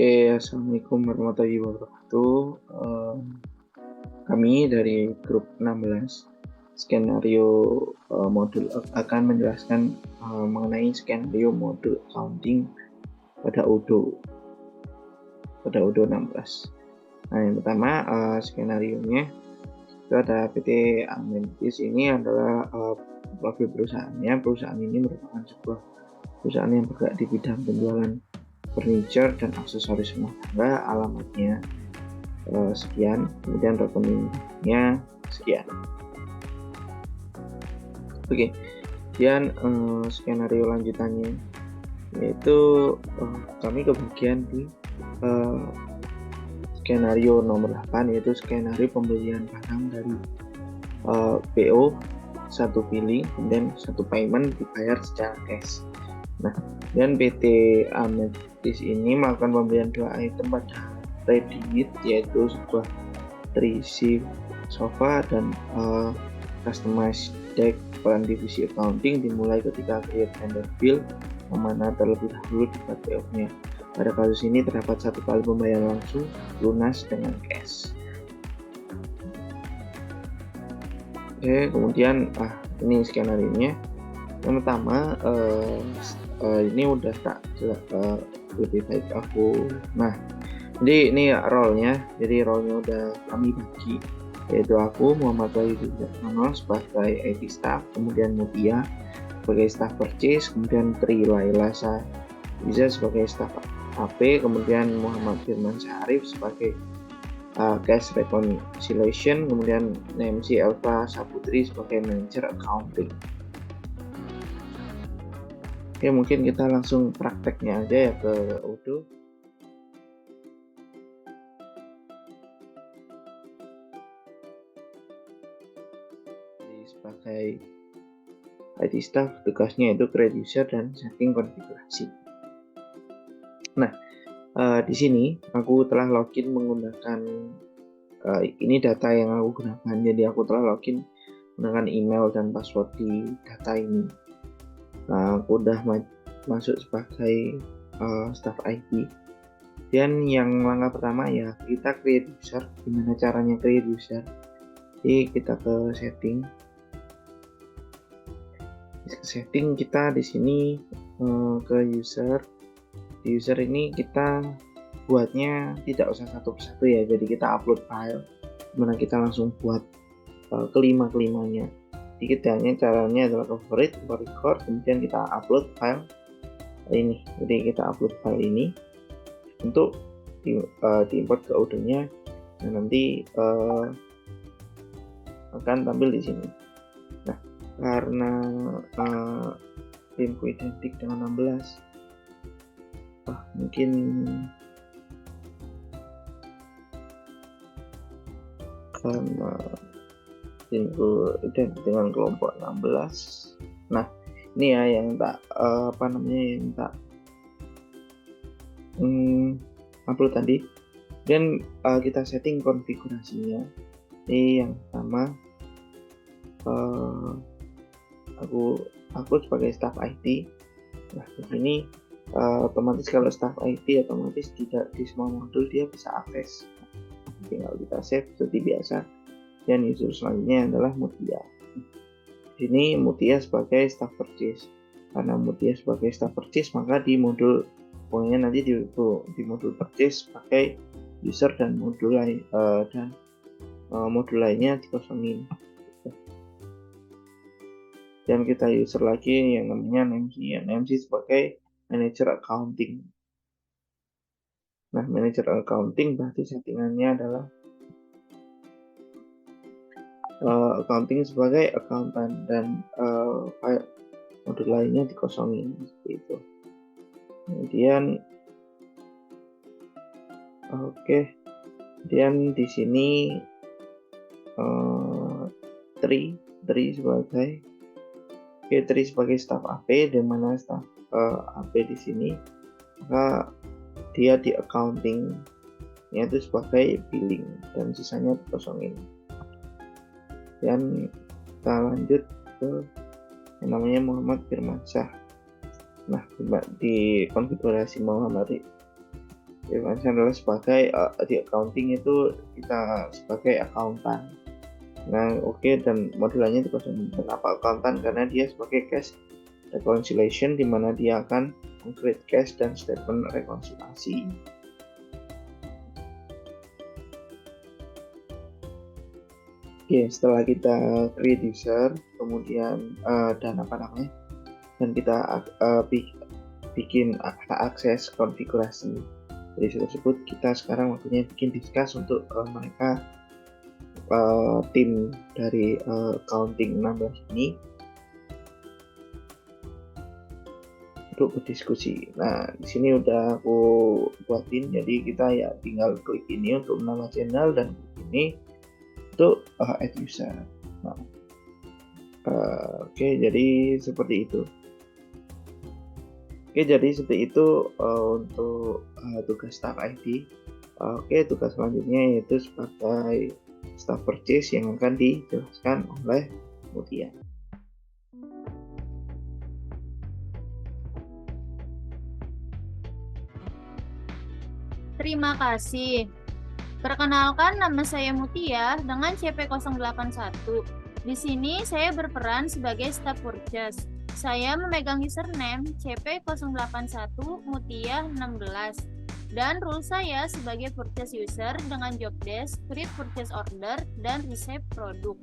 Oke, assalamualaikum warahmatullahi wabarakatuh. Kami dari grup 16 skenario modul akan menjelaskan mengenai skenario modul accounting pada UDO 16. Nah, yang pertama skenarionya itu ada PT Amentis. Ini adalah profil perusahaannya. Perusahaan ini merupakan sebuah perusahaan yang bergerak di bidang penjualan furniture dan aksesoris rumah tangga. Alamatnya sekian, kemudian rekeningnya sekian. Oke, kemudian skenario lanjutannya yaitu kami kebagian di skenario nomor 8, yaitu skenario pembelian barang dari PO satu pilih, kemudian satu payment dibayar secara cash. Nah, dan PT Ametis ini melakukan pembelian 2 item pada Reddit, yaitu sebuah 3-seat sofa dan customized deck. Peran divisi accounting dimulai ketika create vendor bill, memana terlebih dahulu dibuat payoff-nya. Pada kasus ini terdapat satu kali pembayaran langsung lunas dengan cash. Oke, kemudian ini skenario-nya. Yang pertama, ini udah tak lebih baik aku. Nah, jadi ini role-nya. Jadi role-nya udah kami bagi, yaitu aku Muhammad Wahyu sebagai IT staff, kemudian Mutia sebagai staff purchase, kemudian Tri Laila bisa sebagai staff AP, kemudian Muhammad Firman Syarif sebagai cash reconciliation, kemudian MC Elva Saputri sebagai manager accounting. Oke, mungkin kita langsung prakteknya aja ya ke UDO. Sebagai IT staff, tugasnya itu create user dan setting konfigurasi. Nah, di sini aku telah login menggunakan ini data yang aku gunakan. Jadi aku telah login menggunakan email dan password di data ini. Nah, aku udah masuk sebagai staff IT. Dan yang langkah pertama ya kita create user. Gimana caranya create user? Jadi kita ke setting. Setting kita di sini ke user. Di user ini kita buatnya tidak usah satu persatu ya. Jadi kita upload file. Dimana kita langsung buat kelima-kelimanya. Jadi caranya adalah cover record, kemudian kita upload file ini. Jadi kita upload file ini untuk diimport ke UDO-nya, dan nanti akan tampil di sini. Nah, karena timku identik dengan 16, mungkin karena timku identik dengan kelompok 16. Nah, ini ya yang tak yang tak upload tadi. Dan kita setting konfigurasinya. Ini yang pertama, aku sebagai staff IT. Nah, di sini otomatis kalau staff IT otomatis tidak di semua modul dia bisa akses. Tinggal kita save seperti biasa. Dan user selanjutnya adalah Mutia. Di sini Mutia sebagai staff purchase. Karena Mutia sebagai staff purchase, maka di modul pokoknya nanti di modul purchase pakai user dan modul lain modul lainnya dikosongin. Dan kita user lagi yang namanya MC sebagai manager accounting. Nah, manager accounting berarti settingannya adalah accounting sebagai accountant dan file modul lainnya dikosongin seperti itu. Kemudian kemudian di sini Tri sebagai staff AP, di mana staff AP di sini maka dia di accounting yaitu sebagai billing dan sisanya dikosongin. Dan kita lanjut ke yang namanya Muhammad Firmansyah. Nah, di konfigurasi Muhammad Freelancer adalah sebagai di accounting itu kita sebagai accountant. Nah, dan modelannya itu kenapa accountant? Karena dia sebagai cash reconciliation, di mana dia akan meng-create cash dan statement rekonsiliasi. Setelah kita create user, kemudian dan kita bikin akses konfigurasi. Dari situ tersebut kita sekarang waktunya bikin discuss untuk mereka tim dari accounting 16 ini untuk berdiskusi. Nah, di sini udah aku buatin, jadi kita ya tinggal klik ini untuk menambah channel dan klik ini untuk add user. Nah, jadi seperti itu. Jadi seperti itu untuk tugas staff ID. Tugas selanjutnya yaitu sebagai staff purchase yang akan dijelaskan oleh Mutia. Terima kasih. Perkenalkan, nama saya Mutia dengan CP081. Di sini saya berperan sebagai staff purchase. Saya memegang username CP081 Mutia 16 dan role saya sebagai purchase user dengan job desk, create purchase order, dan receive produk.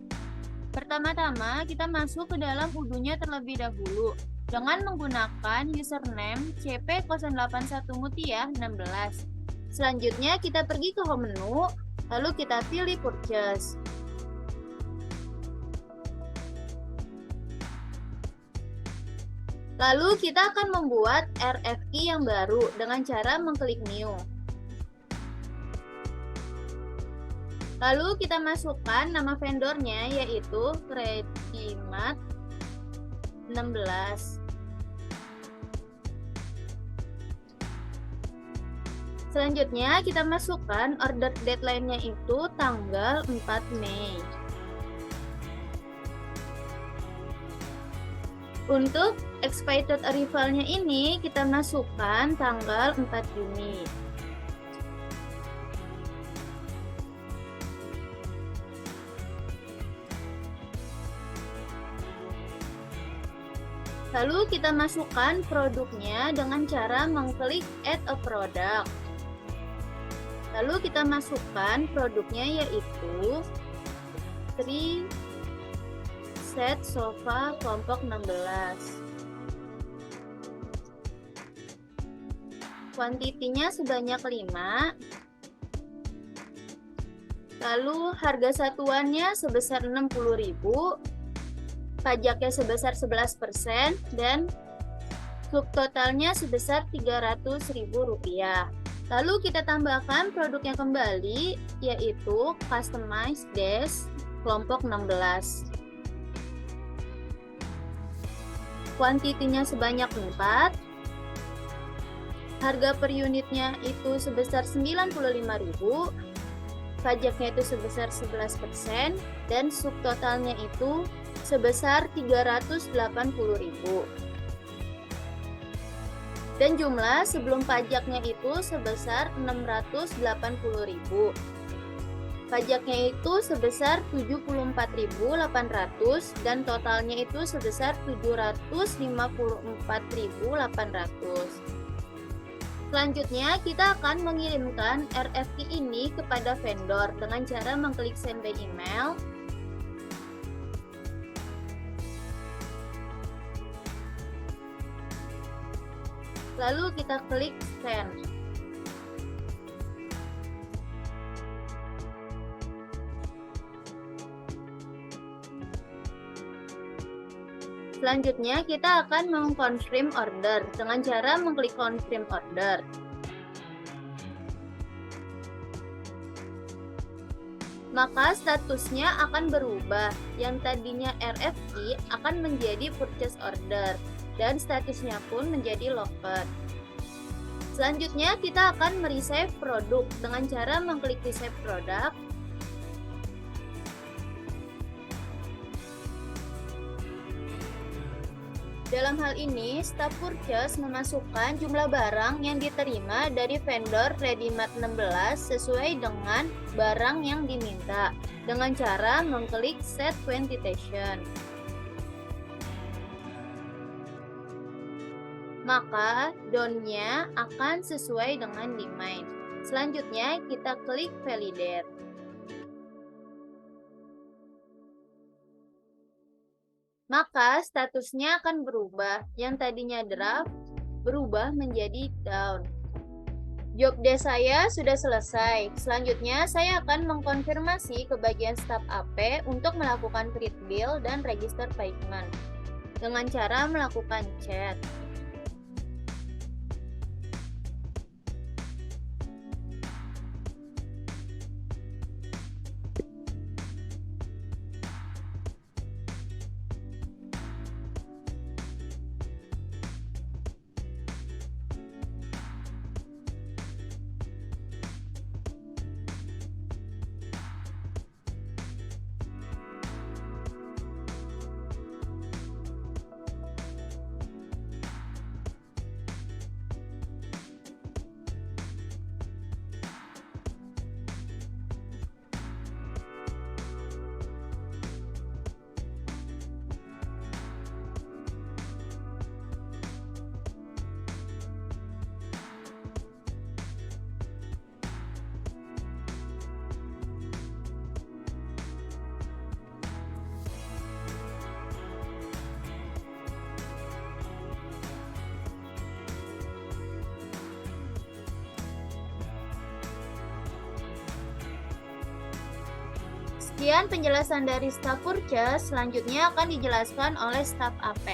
Pertama-tama kita masuk ke dalam udunya terlebih dahulu dengan menggunakan username CP081 Mutia 16. Selanjutnya kita pergi ke home menu, lalu kita pilih purchase. Lalu kita akan membuat RFQ yang baru dengan cara mengklik new. Lalu kita masukkan nama vendornya yaitu Credimat 16. Selanjutnya kita masukkan order deadline-nya itu tanggal 4 Mei. Untuk expected arrival-nya ini kita masukkan tanggal 4 Juni. Lalu kita masukkan produknya dengan cara mengklik add a product. Lalu kita masukkan produknya yaitu 3 set sofa kelompok 16. Kuantitinya sebanyak 5. Lalu harga satuannya sebesar 60.000, pajaknya sebesar 11% dan subtotalnya sebesar Rp300.000. Lalu kita tambahkan produknya kembali yaitu customized desk kelompok 16. Kuantitinya sebanyak 4. Harga per unitnya itu sebesar 95.000. Pajaknya itu sebesar 11% dan subtotalnya itu sebesar 380.000. Dan jumlah sebelum pajaknya itu sebesar 680.000. Pajaknya itu sebesar 74.800 dan totalnya itu sebesar 754.800. Selanjutnya kita akan mengirimkan RFQ ini kepada vendor dengan cara mengklik send by email. Lalu kita klik send. Selanjutnya kita akan mengkonfirm order dengan cara mengklik confirm order. Maka statusnya akan berubah, yang tadinya RFQ akan menjadi purchase order dan statusnya pun menjadi locked. Selanjutnya kita akan meresave produk dengan cara mengklik resave product. Dalam hal ini, staf purchase memasukkan jumlah barang yang diterima dari vendor Readymart 16 sesuai dengan barang yang diminta dengan cara mengklik Set Quantitation. Maka down-nya akan sesuai dengan demand. Selanjutnya kita klik Validate. Maka statusnya akan berubah. Yang tadinya draft berubah menjadi down. Job desk saya sudah selesai. Selanjutnya saya akan mengkonfirmasi ke bagian staf AP untuk melakukan print bill dan register payment dengan cara melakukan chat. Sekian penjelasan dari staf purchase, selanjutnya akan dijelaskan oleh staf AP.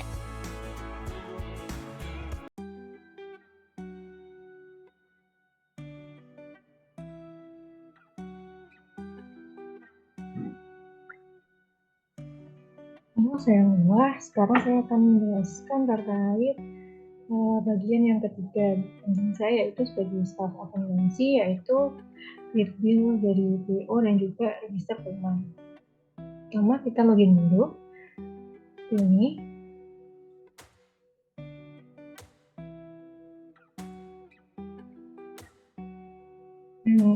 Halo, saya Noah. Sekarang saya akan menjelaskan terkait bagian yang ketiga saya yaitu sebagai staf akuntansi, yaitu print bill dari PO dan juga register payment. Pertama kita login dulu. Ini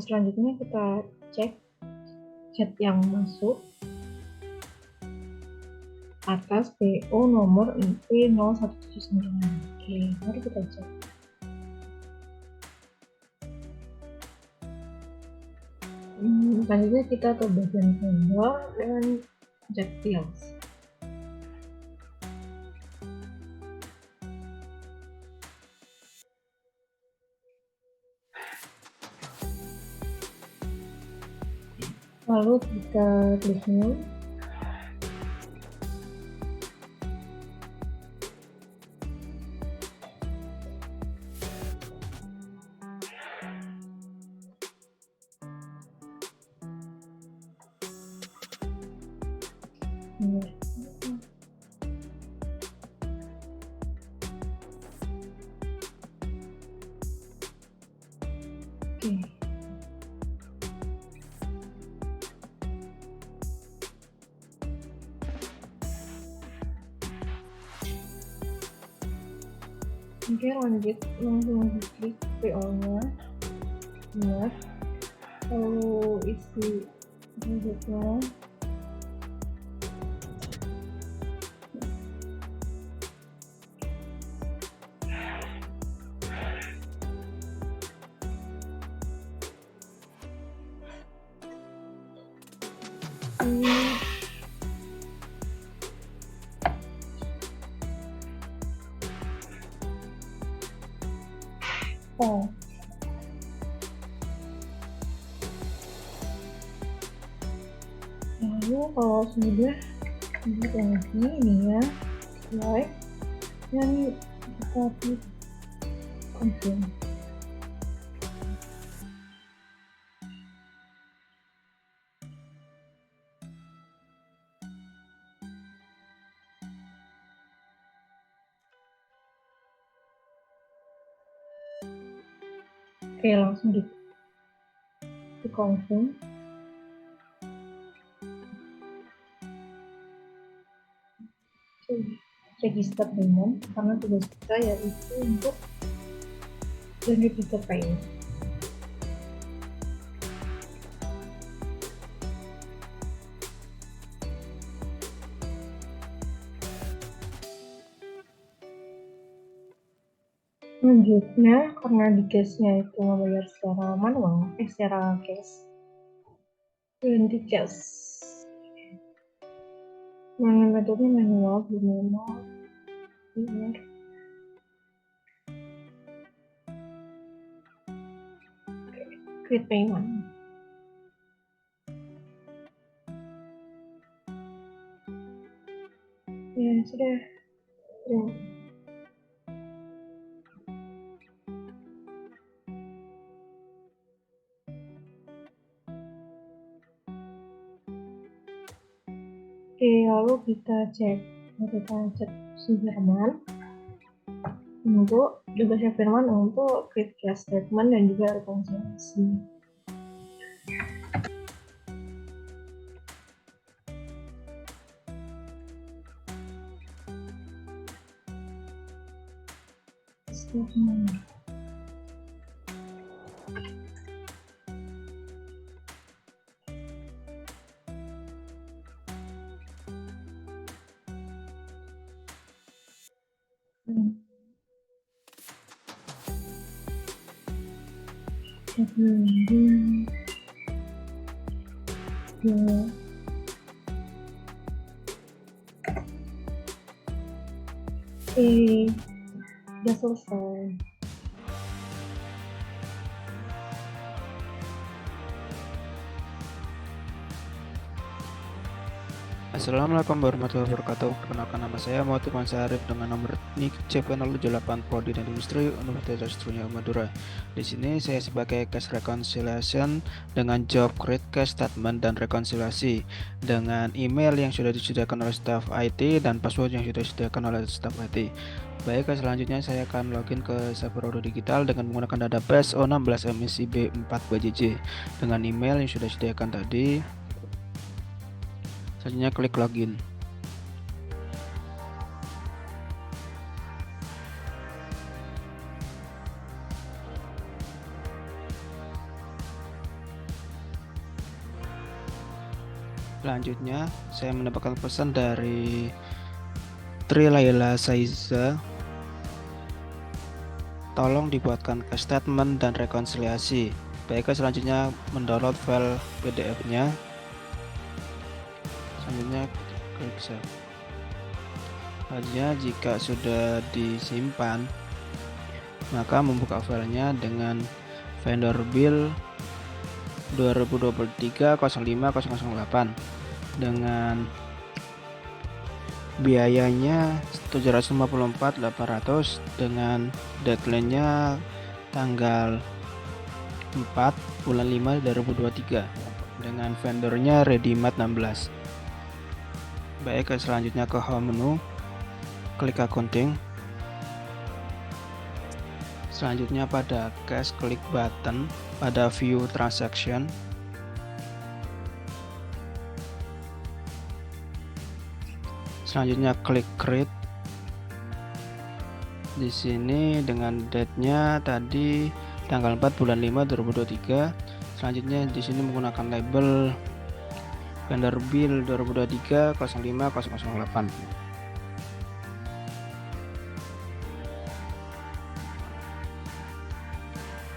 selanjutnya kita cek chat yang masuk atas PO nomor IP0179. Oke, mari kita cek. Selanjutnya kita ke bagian vendor dan cek bills. Lalu kita klik new. Oke. Oke, lanjut langsung klik PO-nya. Ingat, lalu isi budgetnya. Oh. Lalu kalau sudah lagi ini ya, like dan kita klik confirm. Oke, langsung di confirm. Oke. register payment karena tugas kita yaitu untuk register payment. Selanjutnya, karena di case-nya itu membayar secara manual, secara cash, ganti cash. Metodenya manual, belum manual, create payment. Ya sudah. Oke, lalu kita cek si Firman untuk tugasnya Firman untuk create cash statement dan juga rekonsiliasi. Statement. Udah selesai. Assalamualaikum warahmatullahi wabarakatuh. Perkenalkan, nama saya Muhammad Iqbal Arif dengan nomor NIK CP078 Prodi dan Industri Universitas Trunia Madura. Di sini saya sebagai cash reconciliation dengan job create cash statement dan rekonsiliasi dengan email yang sudah disediakan oleh staff IT dan password yang sudah disediakan oleh staff IT. Baik, selanjutnya saya akan login ke server Odo Digital dengan menggunakan database O16MSIB4BJJ dengan email yang sudah disediakan tadi. Selanjutnya klik login. Selanjutnya saya mendapatkan pesan dari Tri Laila Saiza, tolong dibuatkan cash statement dan rekonsiliasi. Baik, selanjutnya mendownload file PDF-nya. Selanjutnya klik save. Selanjutnya jika sudah disimpan, maka membuka filenya dengan vendor bill 2023-05-008 dengan biayanya 754.800 dengan deadline-nya tanggal 4 bulan 5 2023 dengan vendornya Readymart 16. Baik, selanjutnya ke home menu, klik accounting. Selanjutnya pada cash, klik button pada view transaction. Selanjutnya klik create. Di sini dengan date-nya tadi tanggal 4 bulan 5 2023. Selanjutnya di sini menggunakan label vendor bill 2023-05-008.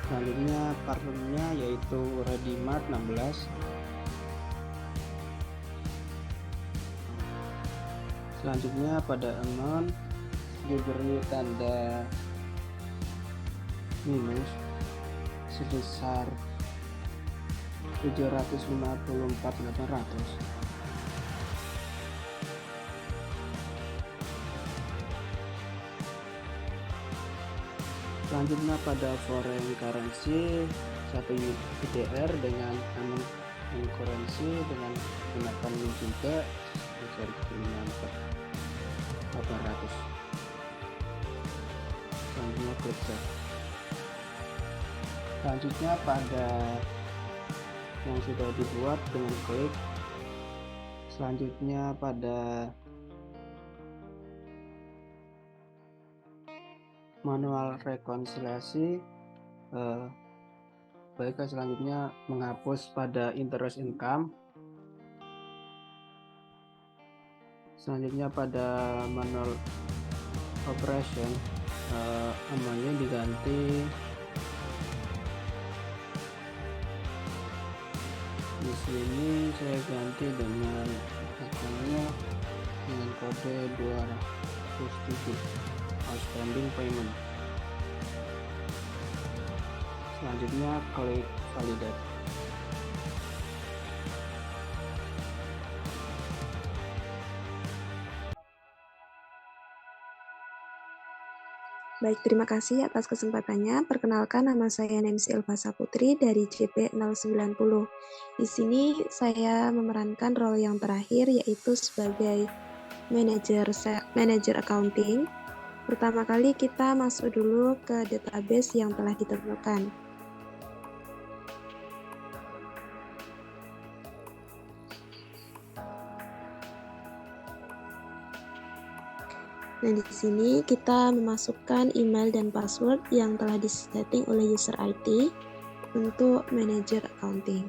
Selanjutnya partnernya yaitu Readymart 16. Selanjutnya pada amount diberi tanda minus sebesar 754.800. Selanjutnya pada foreign currency 1 USD dengan amount currency dengan menggunakan juga bisa dikiriman 800. Selanjutnya klik save. Selanjutnya pada yang sudah dibuat dengan klik. Selanjutnya pada manual rekonsiliasi. Baik, selanjutnya menghapus pada interest income. Selanjutnya pada manual operation, namanya diganti. Di sini saya ganti dengan akunnya dengan kode 207 outstanding payment. Selanjutnya klik validate. Baik, terima kasih atas kesempatannya. Perkenalkan, nama saya Nancy Elvasa Putri dari JP 090. Di sini saya memerankan role yang terakhir, yaitu sebagai manajer accounting. Pertama kali kita masuk dulu ke database yang telah ditentukan. Nah, di sini kita memasukkan email dan password yang telah disetting oleh user IT untuk manajer accounting.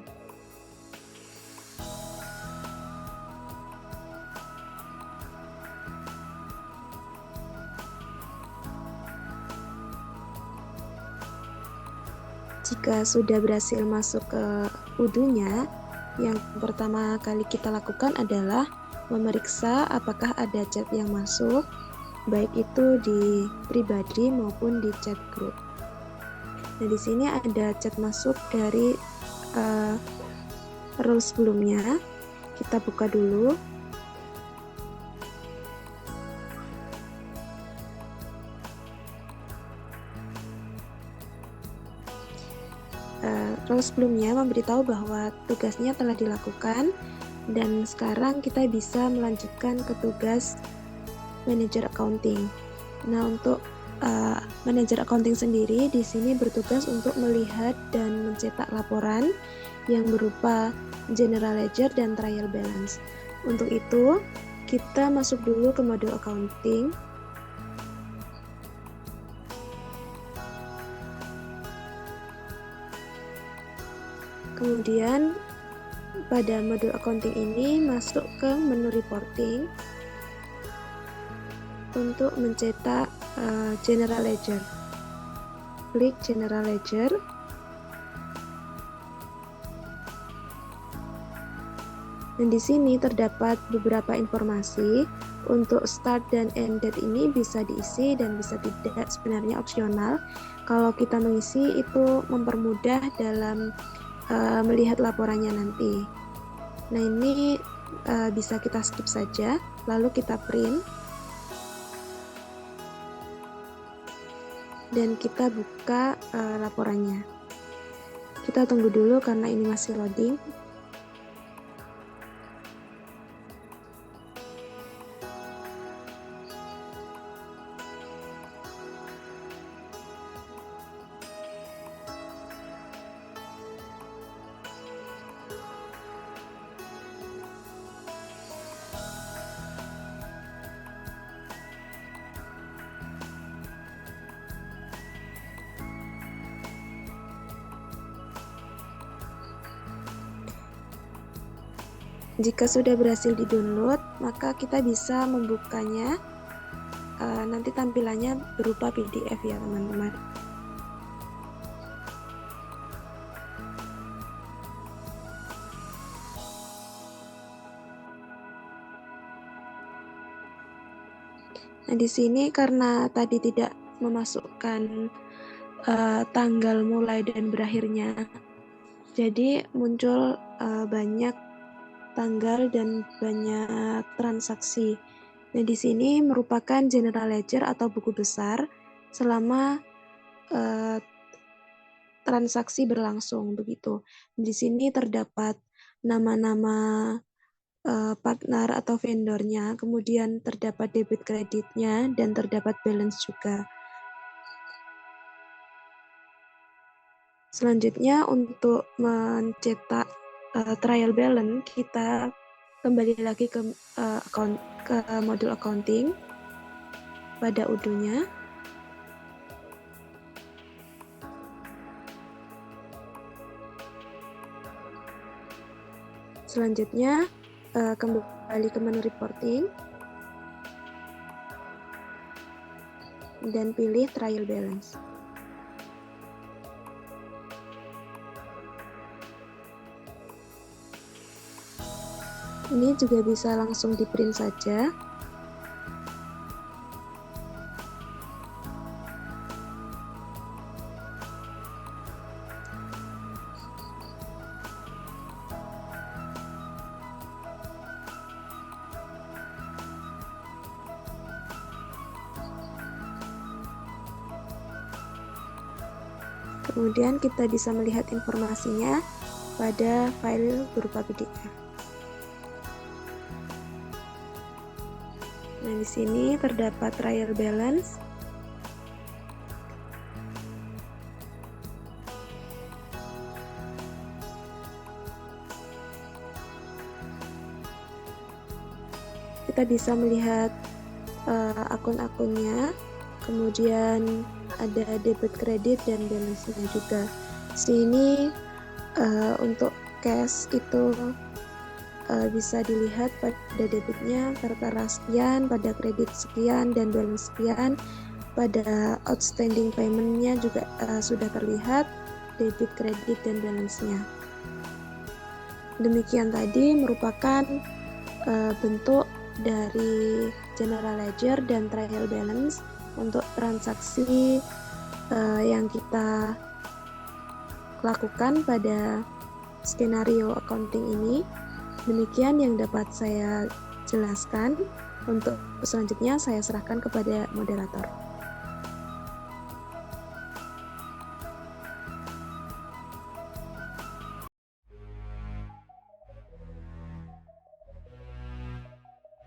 Jika sudah berhasil masuk ke UDU-nya, yang pertama kali kita lakukan adalah memeriksa apakah ada chat yang masuk, baik itu di pribadi maupun di chat group. Nah, di sini ada chat masuk dari role sebelumnya. Kita buka dulu. Role sebelumnya memberitahu bahwa tugasnya telah dilakukan dan sekarang kita bisa melanjutkan ke tugas manajer accounting. Nah, untuk manajer accounting sendiri di sini bertugas untuk melihat dan mencetak laporan yang berupa general ledger dan trial balance. Untuk itu, kita masuk dulu ke modul accounting. Kemudian pada modul accounting ini masuk ke menu reporting untuk mencetak general ledger. Klik general ledger. Dan di sini terdapat beberapa informasi. Untuk start dan end date ini bisa diisi dan bisa tidak, sebenarnya opsional. Kalau kita mengisi itu mempermudah dalam melihat laporannya nanti. Nah, ini bisa kita skip saja, lalu kita print dan kita buka laporannya. Kita tunggu dulu karena ini masih loading. Jika sudah berhasil di-download, maka kita bisa membukanya. Nanti tampilannya berupa PDF ya, teman-teman. Nah, di sini karena tadi tidak memasukkan tanggal mulai dan berakhirnya, jadi muncul banyak tanggal dan banyak transaksi. Nah, di sini merupakan general ledger atau buku besar selama transaksi berlangsung begitu. Di sini terdapat nama-nama partner atau vendornya, kemudian terdapat debit kreditnya dan terdapat balance juga. Selanjutnya untuk mencetak trial balance, kita kembali lagi ke modul accounting pada UDU-nya. Selanjutnya, kembali ke menu reporting dan pilih trial balance. Ini juga bisa langsung di print saja. Kemudian kita bisa melihat informasinya pada file berupa PDF. Nah, di sini terdapat trial balance. Kita bisa melihat akun-akunnya, kemudian ada debit, kredit, dan balance-nya juga. Di sini untuk cash itu bisa dilihat pada debitnya tertera sekian, pada kredit sekian, dan balance sekian. Pada outstanding payment-nya juga sudah terlihat debit, kredit, dan balance-nya. Demikian tadi merupakan bentuk dari general ledger dan trial balance untuk transaksi yang kita lakukan pada skenario accounting ini. Demikian yang dapat saya jelaskan. Untuk selanjutnya saya serahkan kepada moderator.